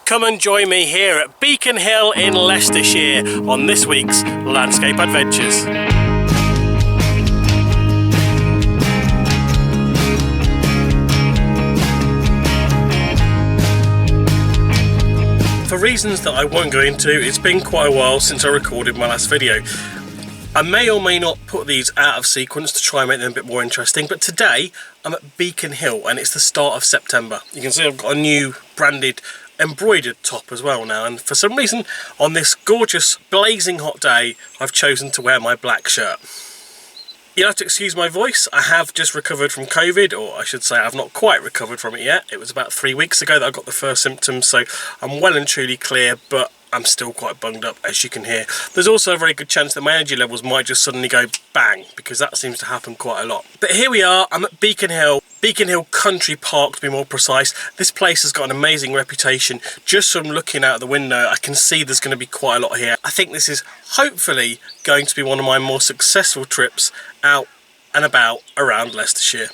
Come and join me here at Beacon Hill in Leicestershire on this week's Landscape Adventures. For reasons that I won't go into, it's been quite a while since I recorded my last video. I may or may not put these out of sequence to try and make them a bit more interesting, but today I'm at Beacon Hill and it's the start of September. You can see I've got a new branded embroidered top as well now, and for some reason on this gorgeous blazing hot day I've chosen to wear my black shirt. You'll have to excuse my voice. I have just recovered from COVID, or I should say I've not quite recovered from it yet. It was about 3 weeks ago that I got the first symptoms, so I'm well and truly clear, but I'm still quite bunged up, as you can hear. There's also a very good chance that my energy levels might just suddenly go bang, because that seems to happen quite a lot. But here we are, I'm at Beacon Hill Country Park to be more precise. This place has got an amazing reputation. Just from looking out the window, I can see there's going to be quite a lot here. I think this is hopefully going to be one of my more successful trips out and about around Leicestershire.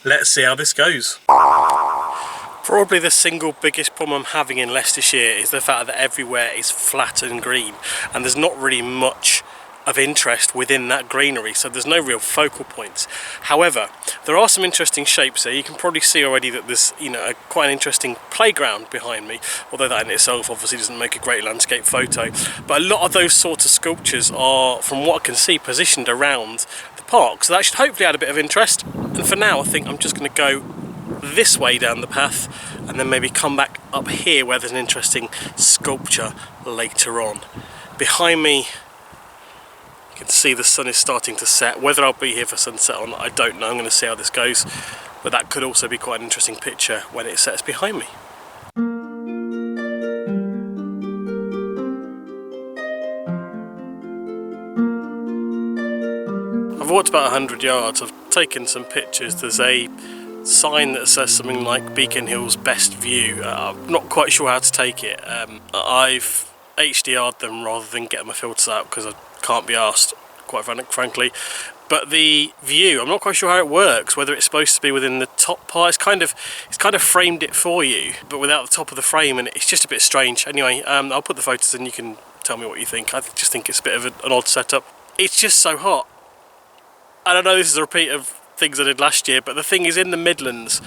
Let's see how this goes. Probably the single biggest problem I'm having in Leicestershire is the fact that everywhere is flat and green, and there's not really much of interest within that greenery, so there's no real focal points. However, there are some interesting shapes here. You can probably see already that there's, quite an interesting playground behind me, although that in itself obviously doesn't make a great landscape photo. But a lot of those sort of sculptures are, from what I can see, positioned around the park, so that should hopefully add a bit of interest. And for now, I think I'm just going to go this way down the path and then maybe come back up here where there's an interesting sculpture later on. Behind me you can see the sun is starting to set. Whether I'll be here for sunset or not, I don't know. I'm going to see how this goes, but that could also be quite an interesting picture when it sets behind me. I've walked about 100 yards, I've taken some pictures. There's a sign that says something like Beacon Hill's best view. I'm not quite sure how to take it. I've HDR'd them rather than get my filters out because I can't be asked, quite frankly. But the view, I'm not quite sure how it works, whether it's supposed to be within the top part. It's kind of framed it for you, but without the top of the frame, and it's just a bit strange. Anyway, I'll put the photos and you can tell me what you think. I just think it's a bit of an odd setup. It's just so hot. And I know this is a repeat of things I did last year, but the thing is, in the Midlands,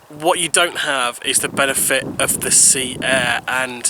what you don't have is the benefit of the sea air, and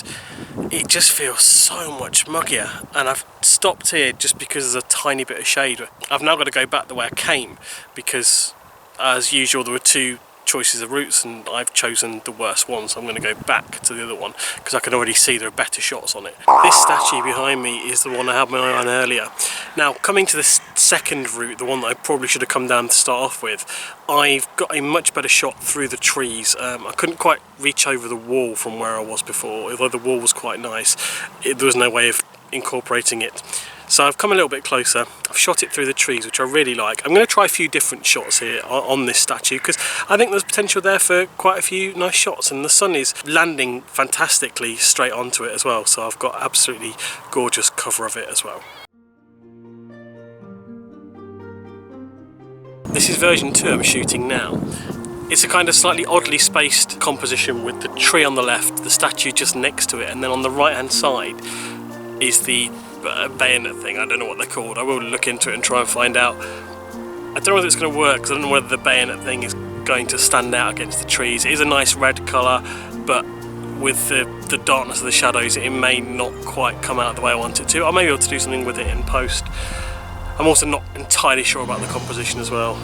it just feels so much muggier. And I've stopped here just because there's a tiny bit of shade. I've now got to go back the way I came because, as usual, there were two choices of routes and I've chosen the worst one, so I'm going to go back to the other one because I can already see there are better shots on it. This statue behind me is the one I had my eye on earlier. Now, coming to the second route, the one that I probably should have come down to start off with, I've got a much better shot through the trees. I couldn't quite reach over the wall from where I was before, although the wall was quite nice. There was no way of incorporating it. So I've come a little bit closer, I've shot it through the trees, which I really like. I'm going to try a few different shots here on this statue because I think there's potential there for quite a few nice shots, and the sun is landing fantastically straight onto it as well, so I've got absolutely gorgeous cover of it as well. This is version 2 I'm shooting now. It's a kind of slightly oddly spaced composition with the tree on the left, the statue just next to it, and then on the right hand side is the bayonet thing. I don't know what they're called. I will look into it and try and find out. I don't know whether it's going to work because I don't know whether the bayonet thing is going to stand out against the trees. It is a nice red colour, but with the darkness of the shadows it may not quite come out the way I want it to. I may be able to do something with it in post. I'm also not entirely sure about the composition as well.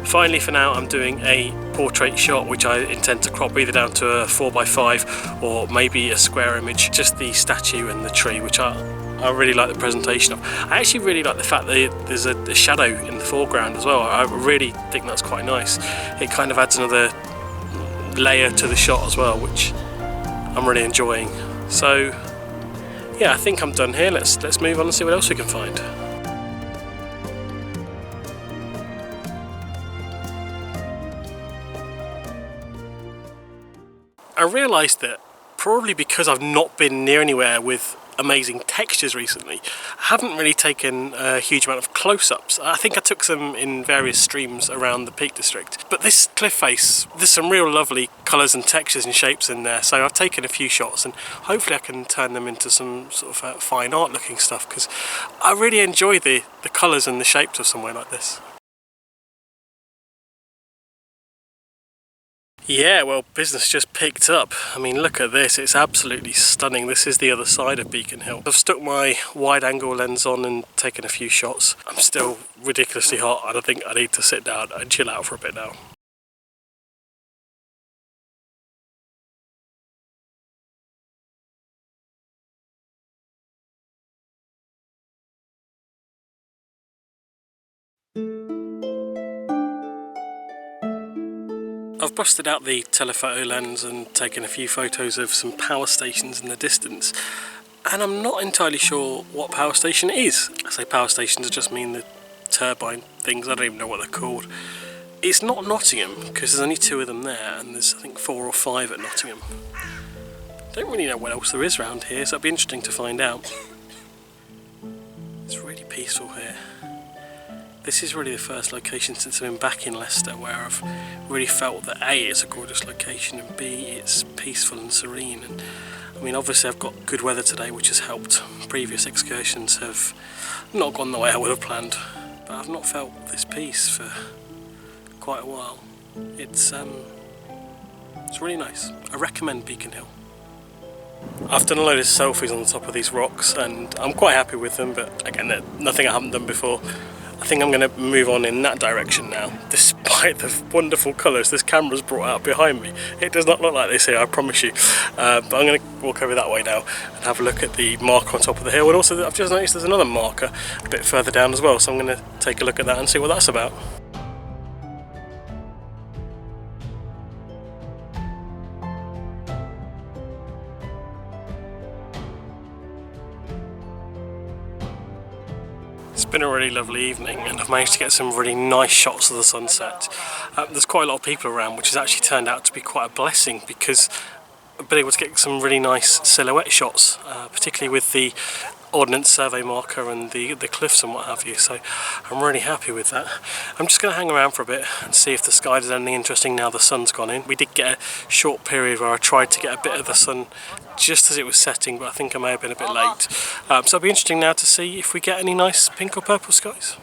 Finally, for now, I'm doing a portrait shot which I intend to crop either down to a 4x5 or maybe a square image, just the statue and the tree, which I really like the presentation of. I actually really like the fact that there's a shadow in the foreground as well. I really think that's quite nice. It kind of adds another layer to the shot as well, which I'm really enjoying. So yeah, I think I'm done here. Let's move on and see what else we can find. I realised that probably because I've not been near anywhere with amazing textures recently. I haven't really taken a huge amount of close-ups. I think I took some in various streams around the Peak District, but this cliff face, there's some real lovely colours and textures and shapes in there, so I've taken a few shots and hopefully I can turn them into some sort of fine art looking stuff, because I really enjoy the colours and the shapes of somewhere like this. Yeah, well, business just picked up. I mean, look at this, it's absolutely stunning. This is the other side of Beacon Hill. I've stuck my wide angle lens on and taken a few shots. I'm still ridiculously hot and I think I need to sit down and chill out for a bit now. I've busted out the telephoto lens and taken a few photos of some power stations in the distance, and I'm not entirely sure what power station it is. I say power stations, I just mean the turbine things, I don't even know what they're called. It's not Nottingham, because there's only 2 of them there, and there's I think 4 or 5 at Nottingham. Don't really know what else there is around here, so it'd be interesting to find out. It's really peaceful here. This is really the first location since I've been back in Leicester where I've really felt that A, it's a gorgeous location, and B, it's peaceful and serene. And I mean, obviously I've got good weather today, which has helped. Previous excursions have not gone the way I would have planned, but I've not felt this peace for quite a while. It's really nice. I recommend Beacon Hill. I've done a load of selfies on the top of these rocks and I'm quite happy with them, but again, they're nothing I haven't done before. I think I'm going to move on in that direction now, despite the wonderful colours this camera's brought out behind me. It does not look like this here, I promise you. But I'm going to walk over that way now and have a look at the marker on top of the hill. And also, I've just noticed there's another marker a bit further down as well, so I'm going to take a look at that and see what that's about. It's been a really lovely evening and I've managed to get some really nice shots of the sunset. There's quite a lot of people around, which has actually turned out to be quite a blessing because I've been able to get some really nice silhouette shots, particularly with the Ordnance Survey marker and the cliffs and what have you, so I'm really happy with that. I'm just going to hang around for a bit and see if the sky does anything interesting now the sun's gone in. We did get a short period where I tried to get a bit of the sun just as it was setting, but I think I may have been a bit late. So it'll be interesting now to see if we get any nice pink or purple skies.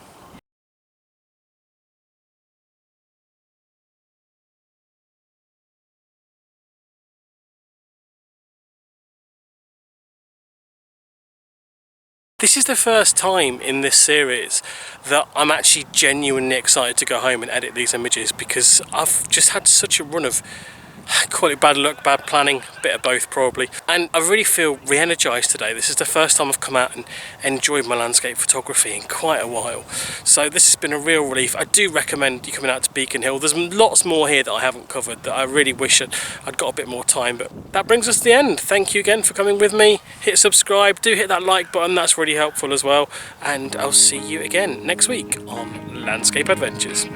This is the first time in this series that I'm actually genuinely excited to go home and edit these images, because I've just had such a run of, call it bad luck, bad planning, a bit of both probably, and I really feel re-energised today. This is the first time I've come out and enjoyed my landscape photography in quite a while, so this has been a real relief. I do recommend you coming out to Beacon Hill. There's lots more here that I haven't covered that I really wish I'd got a bit more time, but that brings us to the end. Thank you again for coming with me. Hit subscribe, do hit that like button, that's really helpful as well, and I'll see you again next week on Landscape Adventures.